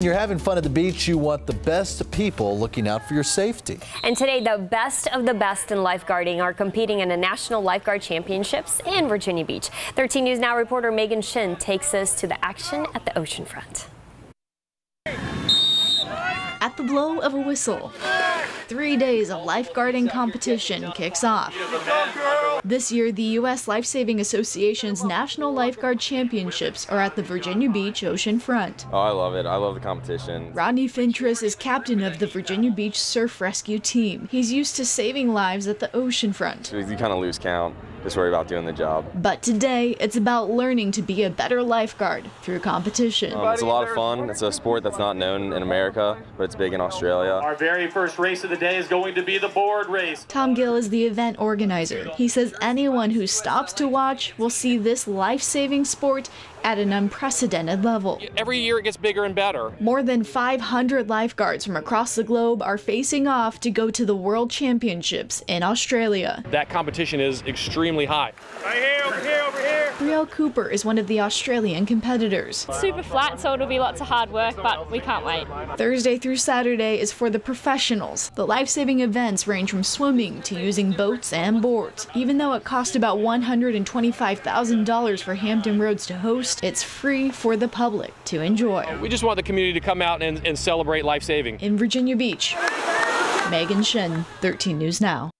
You're having fun at the beach, you want the best people looking out for your safety. And today, the best of the best in lifeguarding are competing in the National Lifeguard Championships in Virginia Beach. 13 News Now reporter Megan Shin takes us to the action at the oceanfront. At the blow of a whistle, 3 days of lifeguarding competition kicks off. This year, the U.S. Lifesaving Association's National Lifeguard Championships are at the Virginia Beach oceanfront. Oh, I love it. I love the competition. Rodney Fintris is captain of the Virginia Beach Surf Rescue Team. He's used to saving lives at the oceanfront. You kind of lose count. Just worry about doing the job. But today, it's about learning to be a better lifeguard through competition. It's a lot of fun. It's a sport that's not known in America, but it's big in Australia. Our very first race of the day is going to be the board race. Tom Gill is the event organizer. He says anyone who stops to watch will see this life-saving sport at an unprecedented level. Every year it gets bigger and better. More than 500 lifeguards from across the globe are facing off to go to the World Championships in Australia. That competition is extremely high. Right here, over here, over here. Brielle Cooper is one of the Australian competitors. It's super flat, so it'll be lots of hard work, but we can't wait. Thursday through Saturday is for the professionals. The life-saving events range from swimming to using boats and boards. Even though it cost about $125,000 for Hampton Roads to host, it's free for the public to enjoy. We just want the community to come out and celebrate life-saving. In Virginia Beach, Megan Shin, 13 News Now.